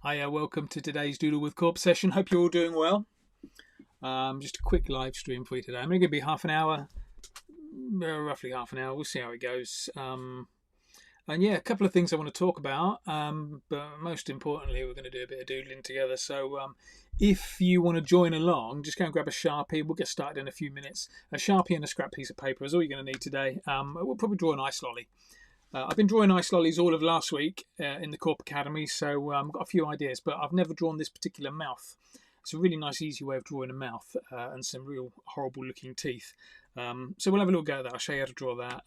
Hi, welcome to today's Doodle with Corp session. Hope you're all doing well. Just a quick live stream for you today. I'm going to be half an hour, roughly half an hour. We'll see how it goes. And yeah, a couple of things I want to talk about. But most importantly, we're going to do a bit of doodling together. So if you want to join along, just go and grab a Sharpie. We'll get started in a few minutes. A Sharpie and a scrap piece of paper is all you're going to need today. We'll probably draw an ice lolly. I've been drawing ice lollies all of last week in the Corp Academy, so I've got a few ideas, but I've never drawn this particular mouth. It's a really nice, easy way of drawing a mouth and some real horrible looking teeth. So we'll have a little go at that. I'll show you how to draw that.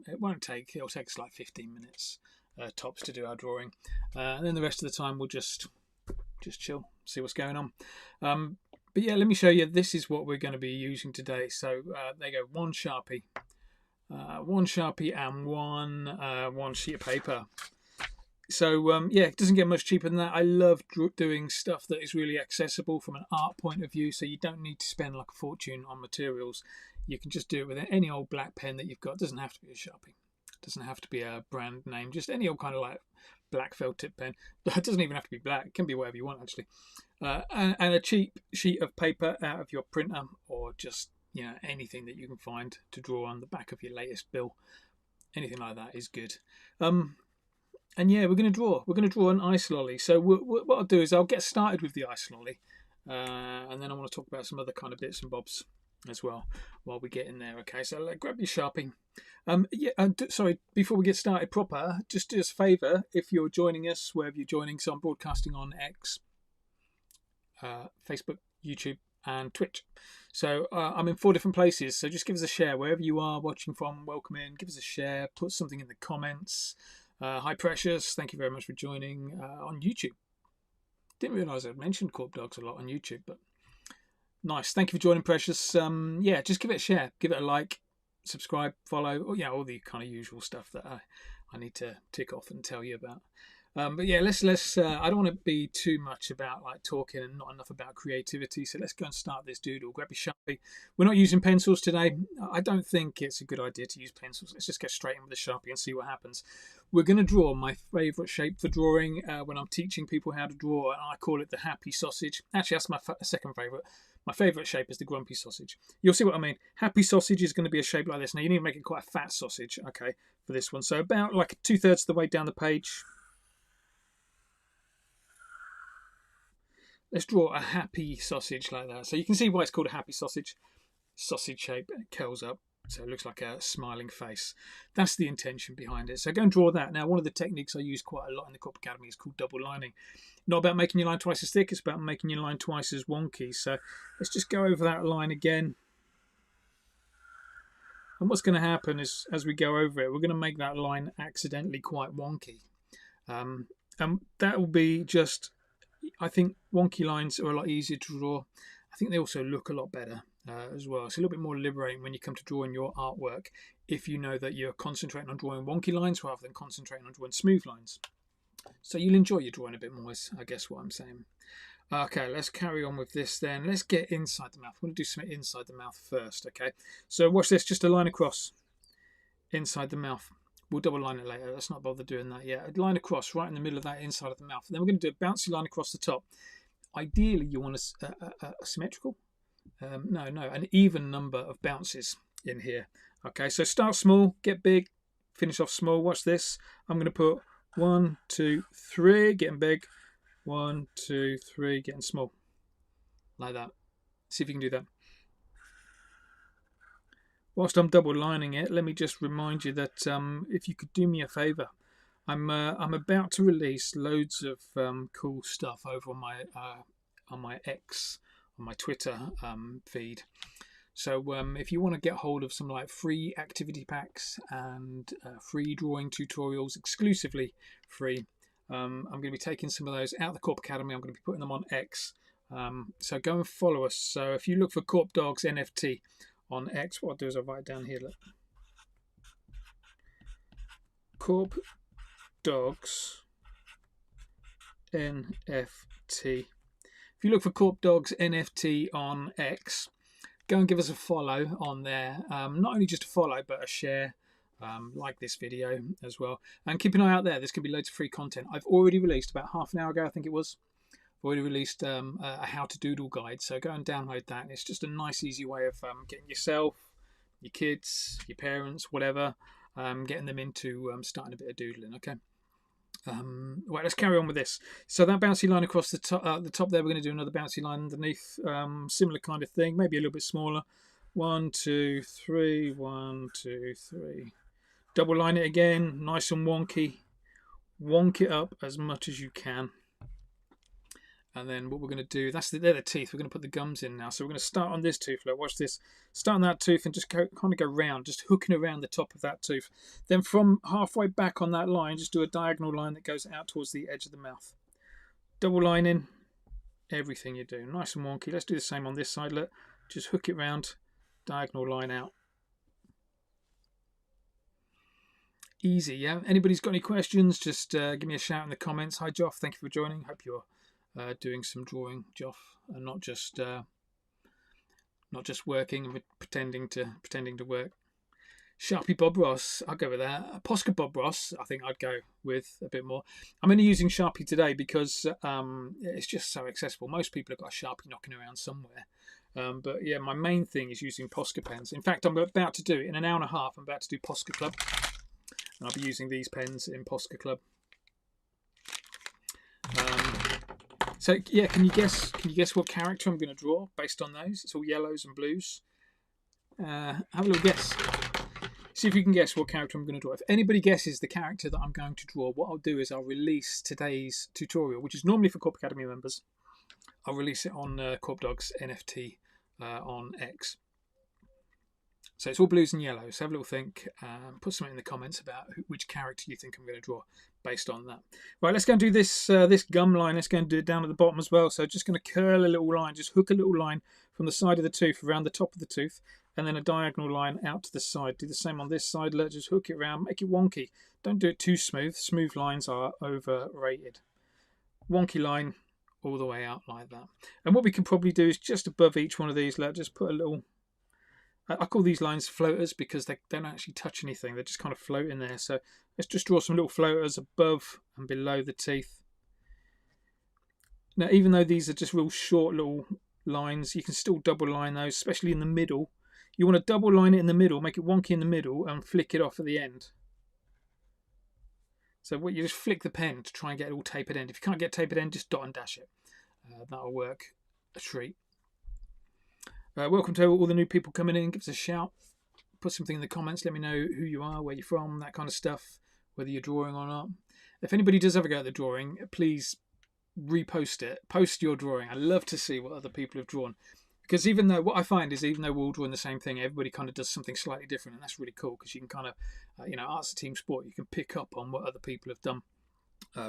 It'll take us like 15 minutes tops to do our drawing. And then the rest of the time we'll just chill, see what's going on. But yeah, let me show you. This is what we're going to be using today. So there you go, one Sharpie and one sheet of paper. So yeah, it doesn't get much cheaper than that. I love doing stuff that is really accessible from an art point of view, so you don't need to spend like a fortune on materials. You can just do it with any old black pen that you've got. It doesn't have to be a Sharpie. It doesn't have to be a brand name. Just any old kind of like black felt tip pen. It doesn't even have to be black. It can be whatever you want actually. And a cheap sheet of paper out of your printer, or just anything that you can find to draw on the back of your latest bill. Anything like that is good. And yeah, we're going to draw an ice lolly. So what I'll do is I'll get started with the ice lolly, and then I want to talk about some other kind of bits and bobs as well while we get in there. Okay, so grab your Sharpie. Sorry, before we get started proper, just do us a favour if you're joining us wherever you're joining. So I'm broadcasting on X, Facebook, YouTube, and Twitch. So I'm in 4 different places, so just give us a share wherever you are watching from. Welcome in, give us a share, put something in the comments. Hi Precious, thank you very much for joining on YouTube. Didn't realise I'd mentioned Corp Dogs a lot on YouTube, but nice. Thank you for joining, Precious. Yeah, just give it a share, give it a like, subscribe, follow, all the kind of usual stuff that I need to tick off and tell you about. But yeah, let's. I don't want to be too much about like talking and not enough about creativity. So let's go and start this doodle. Grab your Sharpie. We're not using pencils today. I don't think it's a good idea to use pencils. Let's just get straight in with the Sharpie and see what happens. We're going to draw my favourite shape for drawing when I'm teaching people how to draw, and I call it the happy sausage. Actually, that's my second favourite. My favourite shape is the grumpy sausage. You'll see what I mean. Happy sausage is going to be a shape like this. Now you need to make it quite a fat sausage, okay, for this one. So about like 2/3 of the way down the page. Let's draw a happy sausage like that. So you can see why it's called a happy sausage. Sausage shape, it curls up, so it looks like a smiling face. That's the intention behind it. So go and draw that. Now, one of the techniques I use quite a lot in the Corp Academy is called double lining. Not about making your line twice as thick, it's about making your line twice as wonky. So let's just go over that line again. And what's going to happen is, as we go over it, we're going to make that line accidentally quite wonky. And that will be just... I think wonky lines are a lot easier to draw. I think they also look a lot better as well. It's a little bit more liberating when you come to drawing your artwork if you know that you're concentrating on drawing wonky lines rather than concentrating on drawing smooth lines. So you'll enjoy your drawing a bit more, is I guess what I'm saying. Okay, let's carry on with this then. Let's get inside the mouth. I want to do something inside the mouth first, okay? So watch this, just a line across inside the mouth. We'll double line it later. Let's not bother doing that yet. A line across right in the middle of that inside of the mouth. And then we're going to do a bouncy line across the top. Ideally, you want a symmetrical? No, an even number of bounces in here. Okay, so start small, get big, finish off small. Watch this. I'm going to put 1, 2, 3, getting big. 1, 2, 3, getting small. Like that. See if you can do that. Whilst I'm double lining it, let me just remind you that if you could do me a favour, I'm about to release loads of cool stuff over on my X, on my Twitter feed. So if you want to get hold of some like free activity packs and free drawing tutorials, exclusively free, I'm going to be taking some of those out of the Corp Academy. I'm going to be putting them on X. So go and follow us. So if you look for Corp Dogs NFT on X, what I'll do is I'll write down here, look. Corp Dogs NFT. If you look for Corp Dogs NFT on X, go and give us a follow on there. Not only just a follow, but a share. like this video as well. And keep an eye out there. There's going to be loads of free content. I've already released, about half an hour ago, I think it was, I've already released a how to doodle guide. So go and download that. It's just a nice, easy way of getting yourself, your kids, your parents, whatever, getting them into starting a bit of doodling. Okay. Right, let's carry on with this. So that bouncy line across the top there, we're going to do another bouncy line underneath. Similar kind of thing, maybe a little bit smaller. 1, 2, 3, 1, 2, 3. Double line it again, nice and wonky. Wonk it up as much as you can. And then what we're going to do, they're the teeth. We're going to put the gums in now. So we're going to start on this tooth. Look, watch this. Start on that tooth and just kind of go round, just hooking around the top of that tooth. Then from halfway back on that line, just do a diagonal line that goes out towards the edge of the mouth. Double line in everything you do. Nice and wonky. Let's do the same on this side. Look, just hook it round, diagonal line out. Easy, yeah? Anybody's got any questions, just give me a shout in the comments. Hi, Joff. Thank you for joining. Hope you're doing some drawing, Joff, and not just working and pretending to work. Sharpie Bob Ross, I'll go with that. Posca Bob Ross, I think I'd go with a bit more. I'm only using Sharpie today because it's just so accessible. Most people have got a Sharpie knocking around somewhere. But yeah, my main thing is using Posca pens. In fact, I'm about to do it in an hour and a half. I'm about to do Posca Club, and I'll be using these pens in Posca Club. So yeah, can you guess what character I'm going to draw based on those? It's all yellows and blues. Have a little guess. See if you can guess what character I'm going to draw. If anybody guesses the character that I'm going to draw, what I'll do is I'll release today's tutorial, which is normally for Corp Academy members. I'll release it on Corp Dogs NFT on X. So it's all blues and yellows. Have a little think. Put something in the comments about which character you think I'm going to draw based on that. Right, let's go and do this this gum line. Let's go and do it down at the bottom as well. So just going to curl a little line. Just hook a little line from the side of the tooth around the top of the tooth, and then a diagonal line out to the side. Do the same on this side. Let's just hook it around. Make it wonky. Don't do it too smooth. Smooth lines are overrated. Wonky line all the way out like that. And what we can probably do is just above each one of these, let's just put a little... I call these lines floaters because they don't actually touch anything. They just kind of float in there. So let's just draw some little floaters above and below the teeth. Now, even though these are just real short little lines, you can still double line those, especially in the middle. You want to double line it in the middle, make it wonky in the middle, and flick it off at the end. So what you just flick the pen to try and get it all tapered end. If you can't get tapered end, just dot and dash it. That'll work a treat. Welcome to all the new people coming in. Give us a shout. Put something in the comments. Let me know who you are, where you're from, that kind of stuff, whether you're drawing or not. If anybody does ever go at the drawing, please repost it. Post your drawing. I love to see what other people have drawn. Because what I find is even though we're all drawing the same thing, everybody kind of does something slightly different. And that's really cool because you can kind of, art's a team sport. You can pick up on what other people have done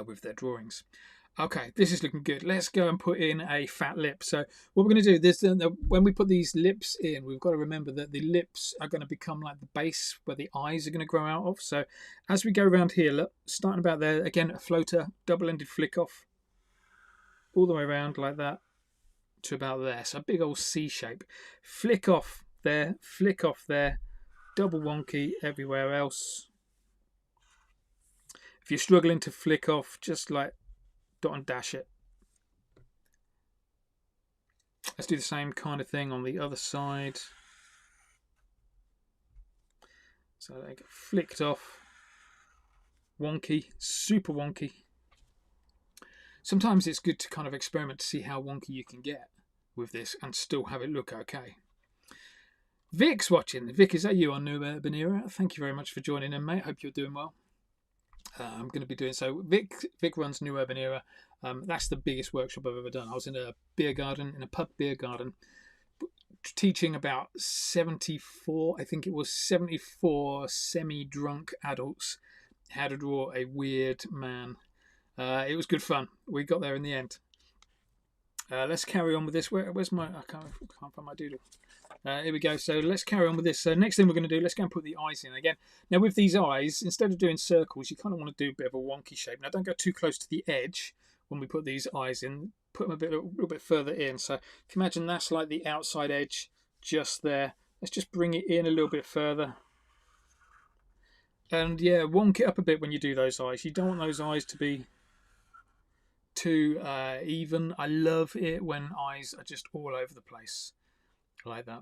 with their drawings. Okay, this is looking good. Let's go and put in a fat lip. So what we're going to do, this when we put these lips in, we've got to remember that the lips are going to become like the base where the eyes are going to grow out of. So as we go around here, look, starting about there, again, a floater, double-ended flick off, all the way around like that to about there. So a big old C shape. Flick off there, double wonky everywhere else. If you're struggling to flick off, just like dot and dash it. Let's do the same kind of thing on the other side. So they get flicked off. Wonky, super wonky. Sometimes it's good to kind of experiment to see how wonky you can get with this and still have it look okay. Vic's watching. Vic, is that you on New Urban Era? Thank you very much for joining in, mate. Hope you're doing well. I'm going to be doing so. Vic runs New Urban Era. That's the biggest workshop I've ever done. I was in a pub beer garden, teaching about 74, I think it was 74 semi-drunk adults how to draw a weird man. It was good fun. We got there in the end. Let's carry on with this. Where's my... I can't find my doodle. Here we go. So let's carry on with this. So next thing we're going to do, let's go and put the eyes in again. Now with these eyes, instead of doing circles, you kind of want to do a bit of a wonky shape. Now don't go too close to the edge when we put these eyes in. Put them a little bit further in. So if you imagine that's like the outside edge just there. Let's just bring it in a little bit further. And yeah, wonk it up a bit when you do those eyes. You don't want those eyes to be too even. I love it when eyes are just all over the place like that.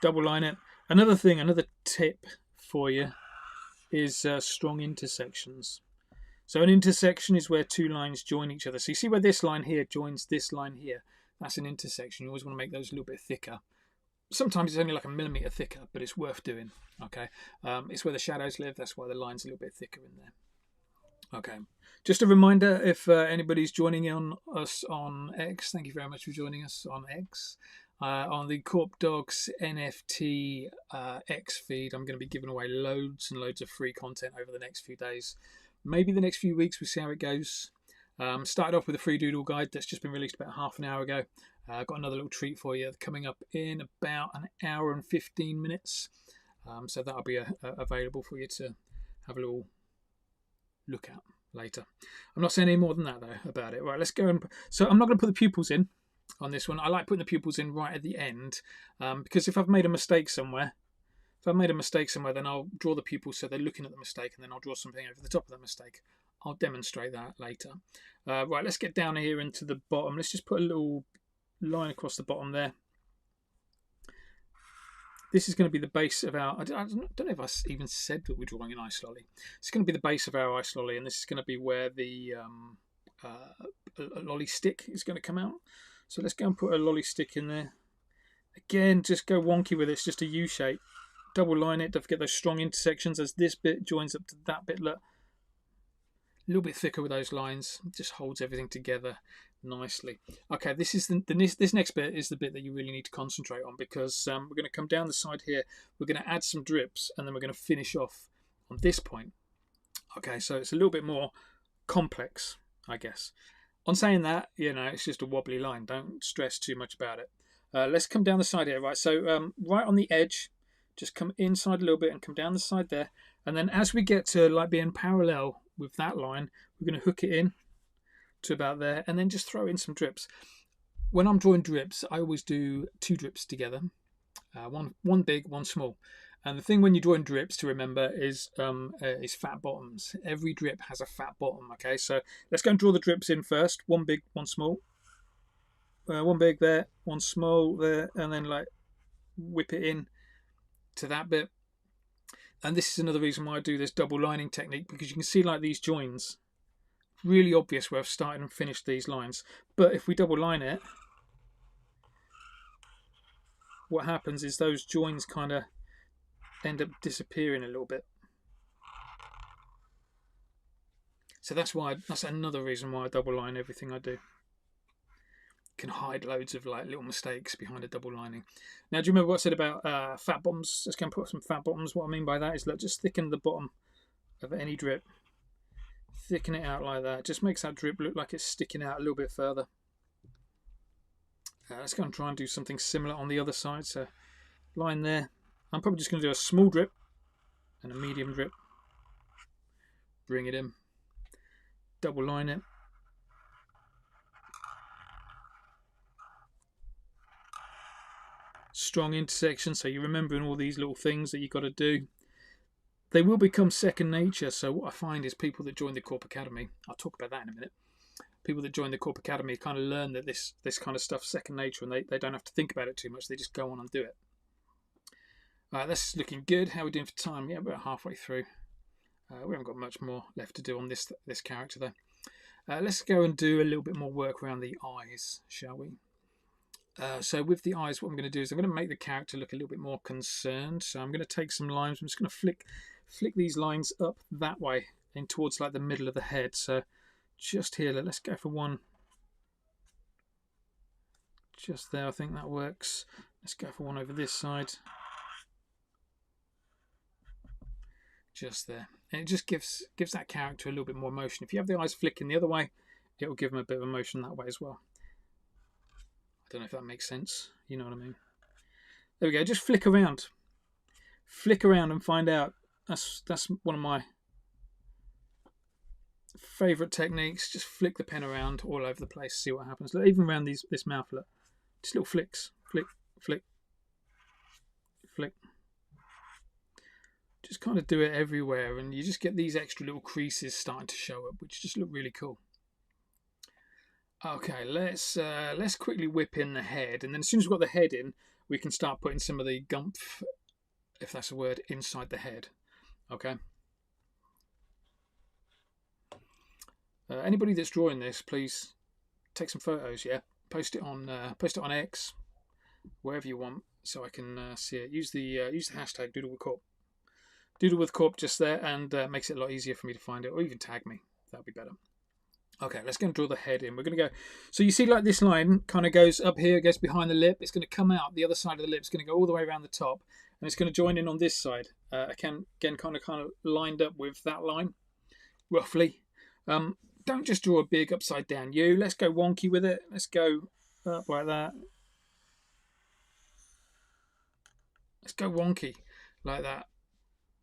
Double line it. Another thing, another tip for you is strong intersections. So an intersection is where two lines join each other. So you see where this line here joins this line here? That's an intersection. You always want to make those a little bit thicker. Sometimes it's only like a millimetre thicker, but it's worth doing. Okay, it's where the shadows live. That's why the line's a little bit thicker in there. Okay, just a reminder, if anybody's joining on us on X, thank you very much for joining us on X. On the Corp Dogs NFT X feed, I'm going to be giving away loads and loads of free content over the next few days. Maybe the next few weeks, we'll see how it goes. Started off with a free Doodle guide that's just been released about half an hour ago. Got another little treat for you coming up in about an hour and 15 minutes. So that'll be available for you to have a little look at later. I'm not saying any more than that though about it. Right, let's go and... So I'm not going to put the pupils in on this one. I like putting the pupils in right at the end because if I've made a mistake somewhere, then I'll draw the pupils so they're looking at the mistake, and then I'll draw something over the top of that mistake. I'll demonstrate that later. Right, let's get down here into the bottom. Let's just put a little line across the bottom there. This is going to be the base of our... I don't know if I even said that we're drawing an ice lolly. It's going to be the base of our ice lolly, and this is going to be where the lolly stick is going to come out. So let's go and put a lolly stick in there. Again, just go wonky with it. It's just a U shape. Double line it. Don't forget those strong intersections as this bit joins up to that bit. Look, a little bit thicker with those lines. It just holds everything together nicely. Okay, this is this next bit is the bit that you really need to concentrate on, because we're going to come down the side here. We're going to add some drips, and then we're going to finish off on this point. Okay, so it's a little bit more complex, I guess. On saying that, you know, it's just a wobbly line. Don't stress too much about it. Let's come down the side here, right? So right on the edge, just come inside a little bit and come down the side there. And then as we get to like being parallel with that line, we're going to hook it in to about there, and then just throw in some drips. When I'm drawing drips, I always do 2 drips together, one big, one small. And the thing when you're drawing drips to remember is fat bottoms. Every drip has a fat bottom. Okay, so let's go and draw the drips in first. One big, one small. One big there, one small there, and then like whip it in to that bit. And this is another reason why I do this double lining technique, because you can see like these joins. Really obvious where I've started and finished these lines. But if we double line it, what happens is those joins kind of end up disappearing a little bit. So that's another reason why I double line everything I do. Can hide loads of like little mistakes behind a double lining. Now, do you remember what I said about fat bottoms? Let's go and put some fat bottoms. What I mean by that is, look, just thicken the bottom of any drip. Thicken it out like that. Just makes that drip look like it's sticking out a little bit further. Let's go and try and do something similar on the other side. So line there. I'm probably just going to do a small drip and a medium drip. Bring it in. Double line it. Strong intersection, so you're remembering all these little things that you've got to do. They will become second nature. So what I find is people that join the Corp Academy, I'll talk about that in a minute. People that join the Corp Academy kind of learn that this kind of stuff's second nature, and they don't have to think about it too much. They just go on and do it. This is looking good. How are we doing for time? Yeah, we're about halfway through. We haven't got much more left to do on this character though. Let's go and do a little bit more work around the eyes, shall we? So with the eyes, what I'm going to do is I'm going to make the character look a little bit more concerned. So I'm going to take some lines. I'm just going to flick these lines up that way and towards like the middle of the head. So just here, let's go for one just there. I think that works. Let's go for one over this side. Just there. And it just gives that character a little bit more motion. If you have the eyes flicking the other way, it will give them a bit of motion that way as well. I don't know if that makes sense. You know what I mean? There we go. Just flick around. Flick around and find out. That's one of my favourite techniques. Just flick the pen around all over the place. See what happens. Look, even around this mouth. Look. Just little flicks. Flick, flick, flick. Just kind of do it everywhere, and you just get these extra little creases starting to show up, which just look really cool. Okay, let's quickly whip in the head, and then as soon as we've got the head in, we can start putting some of the gumph, if that's a word, inside the head. Okay. Anybody that's drawing this, please take some photos. Yeah, post it on X, wherever you want, so I can see it. Use the hashtag DoodleWithCorp. DoodleWithCorp just there, and makes it a lot easier for me to find it, or even tag me. That'd be better. Okay, let's go and draw the head in. We're going to go. So you see, like this line kind of goes up here, goes behind the lip. It's going to come out the other side of the lip. It's going to go all the way around the top, and it's going to join in on this side. Again, kind of lined up with that line, roughly. Don't just draw a big upside down U. Let's go wonky with it. Let's go up like that. Let's go wonky like that.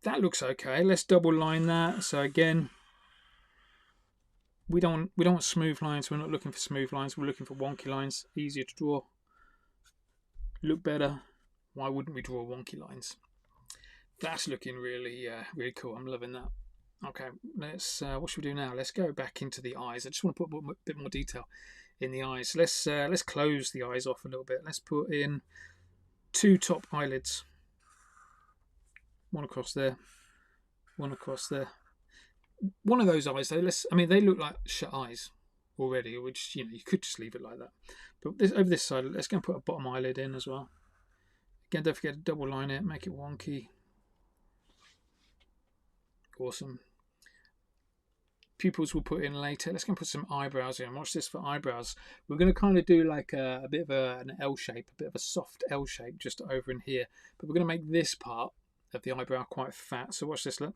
That looks okay. Let's double line that. So again, we don't want smooth lines. We're not looking for smooth lines. We're looking for wonky lines. Easier to draw. Look better. Why wouldn't we draw wonky lines? That's looking really really cool. I'm loving that. Okay, let's. What should we do now? Let's go back into the eyes. I just want to put a bit more detail in the eyes. Let's close the eyes off a little bit. Let's put in 2 top eyelids. One across there. One across there. One of those eyes though. They look like shut eyes already, which you could just leave it like that. But over this side, let's go and put a bottom eyelid in as well. Again, don't forget to double line it, make it wonky. Awesome. Pupils we'll put in later. Let's go and put some eyebrows in. Watch this for eyebrows. We're going to kind of do like a bit of an L shape, a bit of a soft L shape just over in here. But we're going to make this part of the eyebrow quite fat. So watch this, look.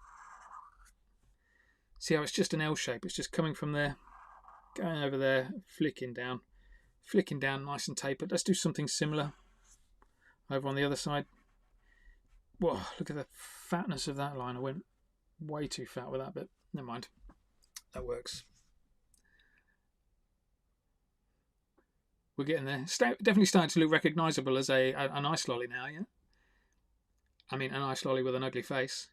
See how it's just an L shape. It's just coming from there, going over there, flicking down nice and tapered. Let's do something similar over on the other side. Whoa, look at the fatness of that line. I went way too fat with that bit. Never mind. That works. We're getting there. Definitely starting to look recognisable as an ice lolly now, yeah? I mean, an ice lolly with an ugly face.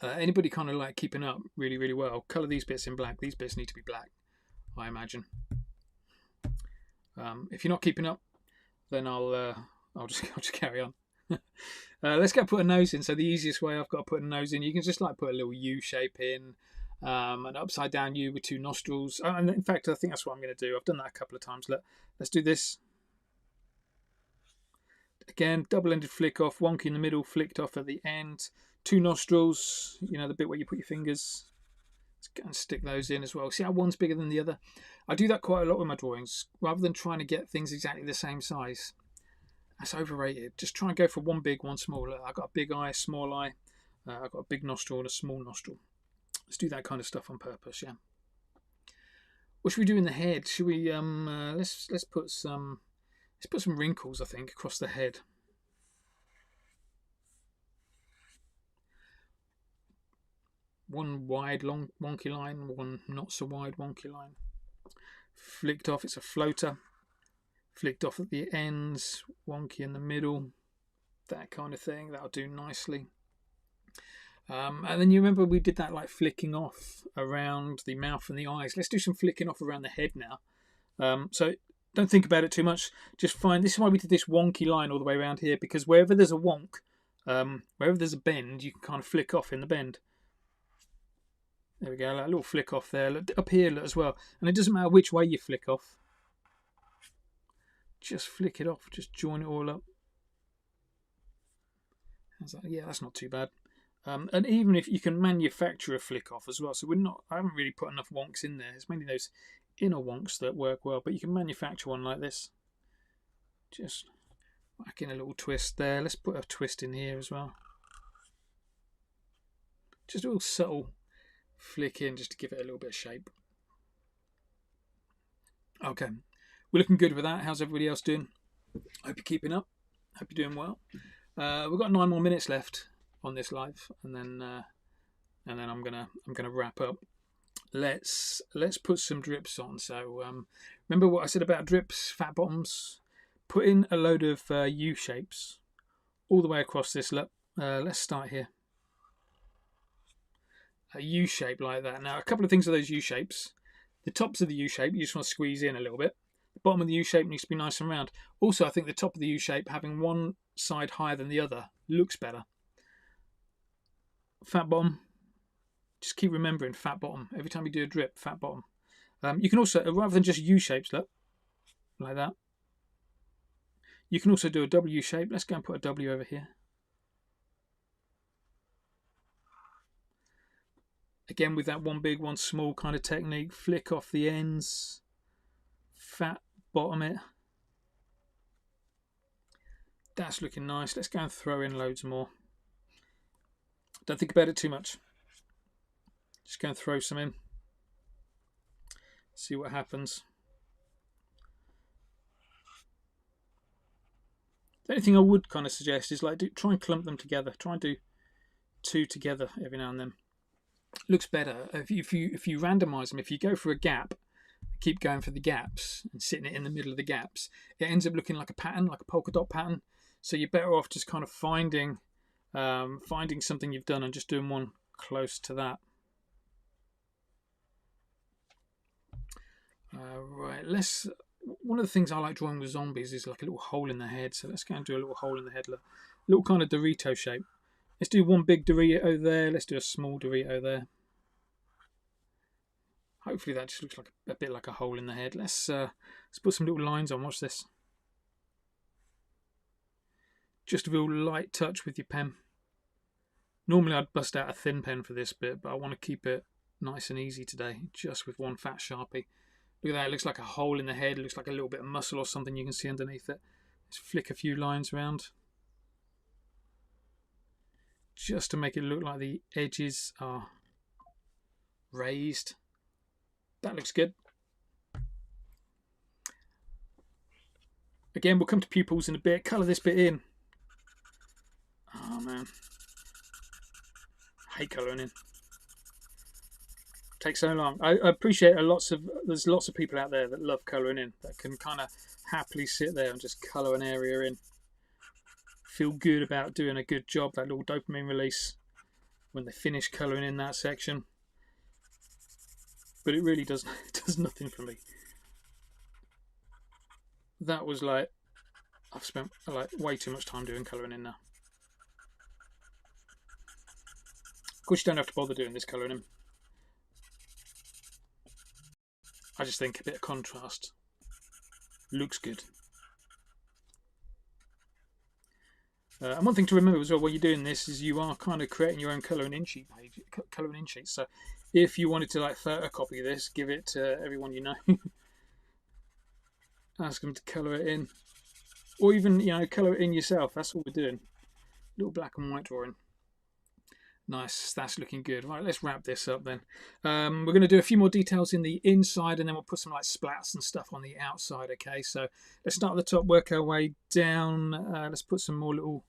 Anybody kind of like keeping up really, really well, colour these bits in black. These bits need to be black, I imagine. If you're not keeping up, then I'll just carry on. Let's go put a nose in. So the easiest way I've got to put a nose in, you can just like put a little U shape in, an upside down U with 2 nostrils. And in fact, I think that's what I'm going to do. I've done that a couple of times. Let's do this. Again, double-ended flick off, wonky in the middle, flicked off at the end. 2 nostrils, the bit where you put your fingers. Let's go and stick those in as well. See how one's bigger than the other? I do that quite a lot with my drawings, rather than trying to get things exactly the same size. That's overrated. Just try and go for one big, one small. I've got a big eye, a small eye. I've got a big nostril and a small nostril. Let's do that kind of stuff on purpose, yeah. What should we do in the head? Should we let's put some wrinkles, I think, across the head. One wide, long, wonky line, one not so wide, wonky line. Flicked off, it's a floater. Flicked off at the ends, wonky in the middle, that kind of thing. That'll do nicely. And then you remember we did that like flicking off around the mouth and the eyes. Let's do some flicking off around the head now. So don't think about it too much. Just find, this is why we did this wonky line all the way around here, because wherever there's a wonk, wherever there's a bend, you can kind of flick off in the bend. There we go, like a little flick off there. Look, up here look, as well. And it doesn't matter which way you flick off. Just flick it off. Just join it all up. How's that? Yeah, that's not too bad. And even if you can manufacture a flick off as well. So I haven't really put enough wonks in there. It's mainly those inner wonks that work well. But you can manufacture one like this. Just whack in a little twist there. Let's put a twist in here as well. Just a little subtle flick in just to give it a little bit of shape. Okay, we're looking good with that. How's everybody else doing? Hope you're keeping up. Hope you're doing well. We've got 9 more minutes left on this live, and then I'm gonna wrap up. Let's put some drips on. So remember what I said about drips, fat bottoms. Put in a load of U shapes all the way across this. Let's start here. a U shape like that. Now, a couple of things with those U shapes. The tops of the U shape, you just want to squeeze in a little bit. The bottom of the U shape needs to be nice and round. Also, I think the top of the U shape, having one side higher than the other, looks better. Fat bottom. Just keep remembering fat bottom. Every time you do a drip, fat bottom. You can also, rather than just U shapes, look, like that, you can also do a W shape. Let's go and put a W over here. Again, with that one big, one small kind of technique, flick off the ends, fat bottom it. That's looking nice. Let's go and throw in loads more. Don't think about it too much. Just go and throw some in. See what happens. The only thing I would kind of suggest is like try and clump them together. Try and do two together every now and then. Looks better if you randomize them. If you go for a gap, keep going for the gaps and sitting it in the middle of the gaps, it ends up looking like a pattern, like a polka dot pattern. So you're better off just kind of finding something you've done and just doing one close to that. Right, one of the things I like drawing with zombies is like a little hole in the head. So let's go and do a little hole in the head, a little kind of Dorito shape. Let's do one big Dorito there. Let's do a small Dorito there. Hopefully that just looks like a bit like a hole in the head. Let's put some little lines on. Watch this. Just a real light touch with your pen. Normally I'd bust out a thin pen for this bit, but I want to keep it nice and easy today, just with one fat Sharpie. Look at that, it looks like a hole in the head. It looks like a little bit of muscle or something you can see underneath it. Let's flick a few lines around, just to make it look like the edges are raised. That looks good. Again, we'll come to pupils in a bit. Colour this bit in. Oh man, I hate colouring in. Takes so long. I appreciate there's lots of people out there that love colouring in, that can kind of happily sit there and just colour an area in. Feel good about doing a good job, that little dopamine release when they finish colouring in that section. But it really does nothing for me. That was like, I've spent like way too much time doing colouring in now. Of course you don't have to bother doing this colouring in. I just think a bit of contrast looks good. And one thing to remember as well when you're doing this is you are kind of creating your own colouring in sheet page, colouring in sheets. So if you wanted to like photocopy this, give it to everyone you know, ask them to colour it in, or even colour it in yourself. That's what we're doing. Little black and white drawing. Nice, that's looking good. Right, let's wrap this up then. We're going to do a few more details in the inside, and then we'll put some like splats and stuff on the outside. Okay, so let's start at the top, work our way down. Let's put some more little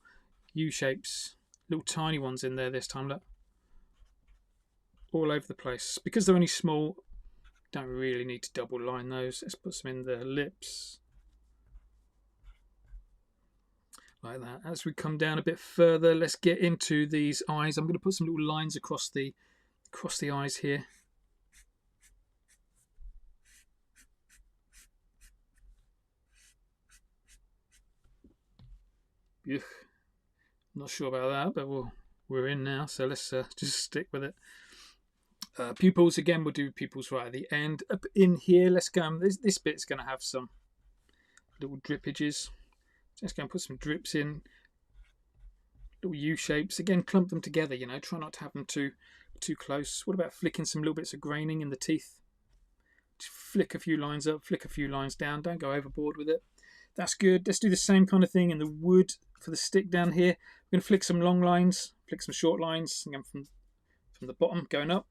U shapes, little tiny ones in there this time. Look, all over the place. Because they're only small, don't really need to double line those. Let's put some in the lips. Like that. As we come down a bit further, let's get into these eyes. I'm going to put some little lines across the eyes here. Ugh. Not sure about that, but we're in now, so let's just stick with it. Pupils, again, we'll do pupils right at the end. Up in here, let's go. This bit's going to have some little drippages. Just go and put some drips in, little U shapes. Again, clump them together, try not to have them too close. What about flicking some little bits of graining in the teeth? Just flick a few lines up, flick a few lines down. Don't go overboard with it. That's good. Let's do the same kind of thing in the wood for the stick down here. We're going to flick some long lines, flick some short lines, again from the bottom going up.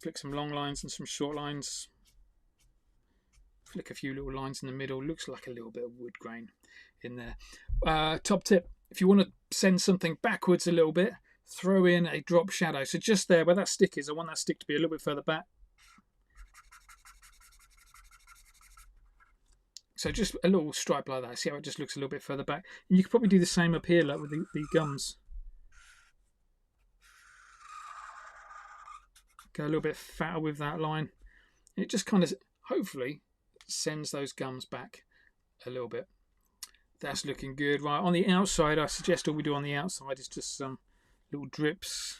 Flick some long lines and some short lines. Flick a few little lines in the middle. Looks like a little bit of wood grain in there. Top tip, if you want to send something backwards a little bit, throw in a drop shadow. So just there where that stick is, I want that stick to be a little bit further back. So just a little stripe like that. See how it just looks a little bit further back? And you could probably do the same up here, like with the gums. Go a little bit fatter with that line. It just kind of, hopefully, sends those gums back a little bit. That's looking good. Right, on the outside, I suggest all we do on the outside is just some little drips.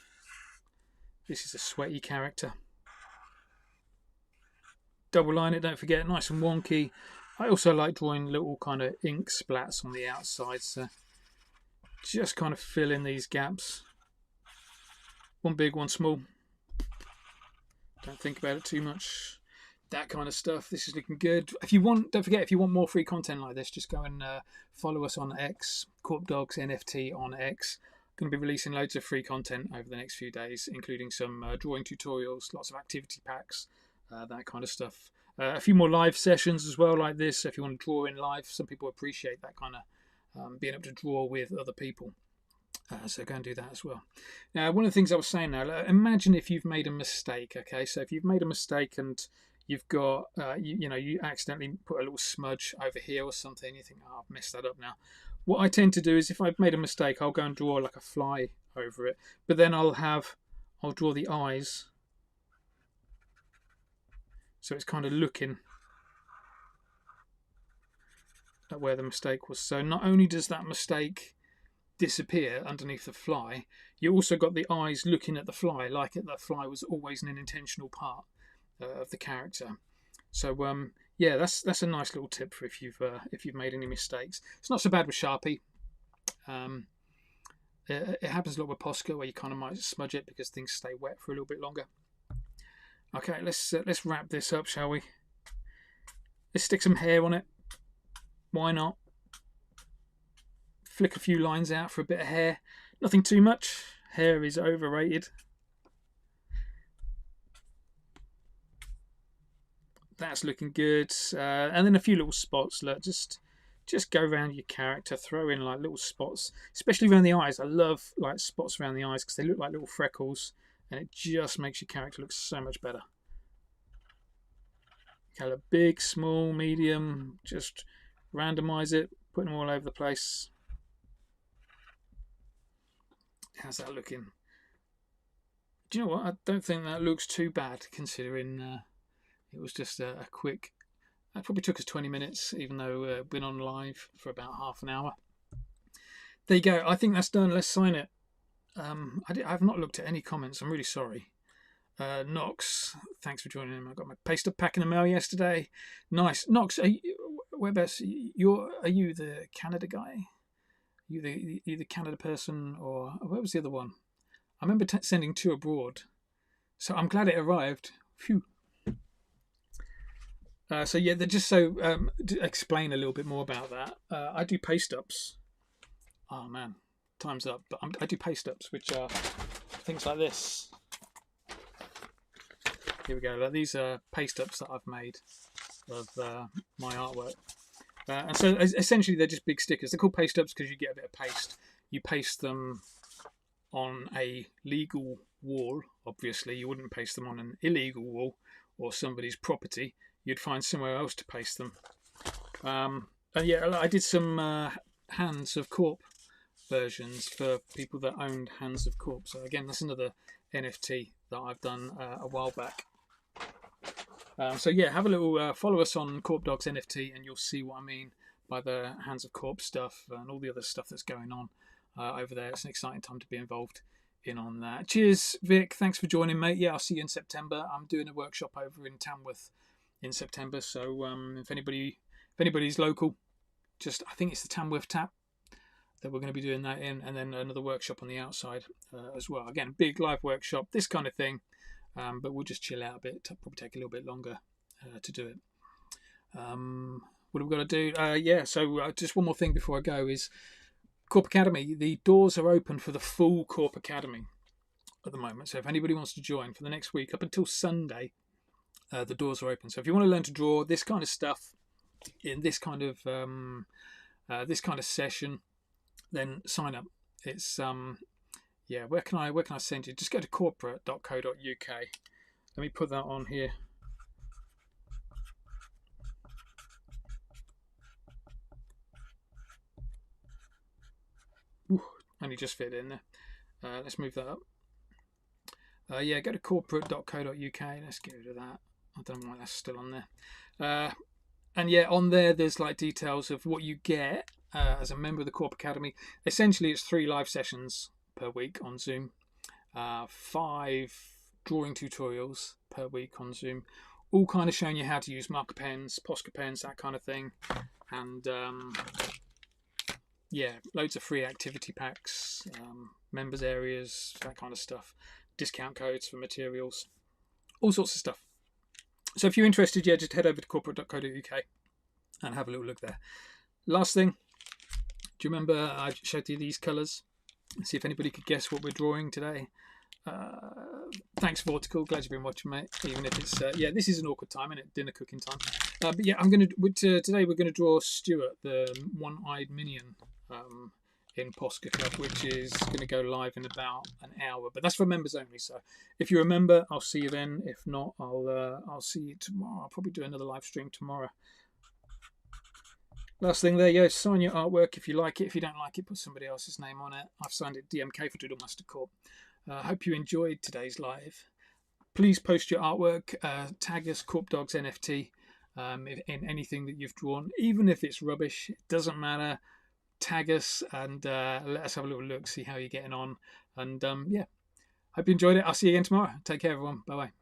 This is a sweaty character. Double line it, don't forget, nice and wonky. I also like drawing little kind of ink splats on the outside, so just kind of fill in these gaps. One big, one small. Don't think about it too much. That kind of stuff. This is looking good. If you want, don't forget, if you want more free content like this, just go and follow us on X, Corp Dogs NFT on X. Going to be releasing loads of free content over the next few days, including some drawing tutorials, lots of activity packs, that kind of stuff. A few more live sessions as well, like this. If you want to draw in live, some people appreciate that kind of being able to draw with other people. So go and do that as well. Now, one of the things I was saying now, imagine if you've made a mistake. Okay, so if you've made a mistake and you've got, you accidentally put a little smudge over here or something, you think, oh, I've messed that up now. What I tend to do is if I've made a mistake, I'll go and draw like a fly over it, but then I'll draw the eyes, so it's kind of looking at where the mistake was. So not only does that mistake disappear underneath the fly, you also got the eyes looking at the fly, like the fly was always an intentional part of the character. So yeah, that's a nice little tip for if you've made any mistakes. It's not so bad with Sharpie. It happens a lot with Posca where you kind of might smudge it because things stay wet for a little bit longer. Okay, let's wrap this up, shall we? Let's stick some hair on it. Why not? Flick a few lines out for a bit of hair. Nothing too much. Hair is overrated. That's looking good. And then a few little spots. Look, just go around your character. Throw in like little spots, especially around the eyes. I love like spots around the eyes because they look like little freckles, and it just makes your character look so much better. Color big, small, medium. Just randomize it. Put them all over the place. How's that looking? Do you know what? I don't think that looks too bad considering it was just a quick. That probably took us 20 minutes, even though we've been on live for about half an hour. There you go. I think that's done. Let's sign it. I've not looked at any comments. I'm really sorry. Nox, thanks for joining in. I got my paste up pack in the mail yesterday. Nice. Nox, whereabouts? Are you the Canada guy? You the Canada person, or where was the other one? I remember sending two abroad, so I'm glad it arrived. Phew. So yeah, they're just so to explain a little bit more about that. I do paste ups. Oh man, time's up. But I do paste ups, which are things like this. Here we go. Like these are paste ups that I've made of my artwork. And so essentially they're just big stickers. They're called paste ups because you get a bit of paste. You paste them on a legal wall. Obviously, you wouldn't paste them on an illegal wall or somebody's property. You'd find somewhere else to paste them. And yeah, I did some Hands of Corp versions for people that owned Hands of Corp. So again, that's another NFT that I've done a while back. So yeah, have a little follow us on Corp Dogs NFT, and you'll see what I mean by the Hands of Corp stuff and all the other stuff that's going on over there. It's an exciting time to be involved in on that. Cheers, Vic. Thanks for joining, mate. Yeah, I'll see you in September. I'm doing a workshop over in Tamworth in September. So if anybody's local, I think it's the Tamworth Tap that we're going to be doing that in, and then another workshop on the outside as well. Again, big live workshop, this kind of thing. But we'll just chill out a bit. It'll probably take a little bit longer to do it. What have we got to do? Yeah, so just one more thing before I go is Corp Academy. The doors are open for the full Corp Academy at the moment. So if anybody wants to join for the next week, up until Sunday, the doors are open. So if you want to learn to draw this kind of stuff in this kind of session, then sign up. It's yeah, where can I send you? Just go to corporate.co.uk. Let me put that on here. Ooh, only just fit in there. Let's move that up. Yeah, go to corporate.co.uk. Let's get rid of that. I don't know why that's still on there. And yeah, on there, there's like details of what you get as a member of the Corp Academy. Essentially, it's 3 live sessions per week on Zoom, 5 drawing tutorials per week on Zoom, all kind of showing you how to use marker pens, Posca pens, that kind of thing. And yeah, loads of free activity packs, members areas, that kind of stuff, discount codes for materials, all sorts of stuff. So if you're interested, yeah, just head over to corporate.co.uk and have a little look there. Last thing, do you remember I showed you these colours? See if anybody could guess what we're drawing today. Thanks, Vortical. Glad you've been watching, mate. Even if it's yeah, this is an awkward time, isn't it? Dinner cooking time. But yeah, today we're gonna draw Stuart, the one-eyed minion, in Posca Club, which is gonna go live in about an hour. But that's for members only. So if you're a member, I'll see you then. If not, I'll see you tomorrow. I'll probably do another live stream tomorrow. Last thing there, yeah, sign your artwork if you like it. If you don't like it, put somebody else's name on it. I've signed it DMK for Doodle Master Corp. I hope you enjoyed today's live. Please post your artwork, tag us Corp Dogs NFT in anything that you've drawn, even if it's rubbish, it doesn't matter. Tag us and let us have a little look, see how you're getting on. And yeah, hope you enjoyed it. I'll see you again tomorrow. Take care, everyone. Bye-bye.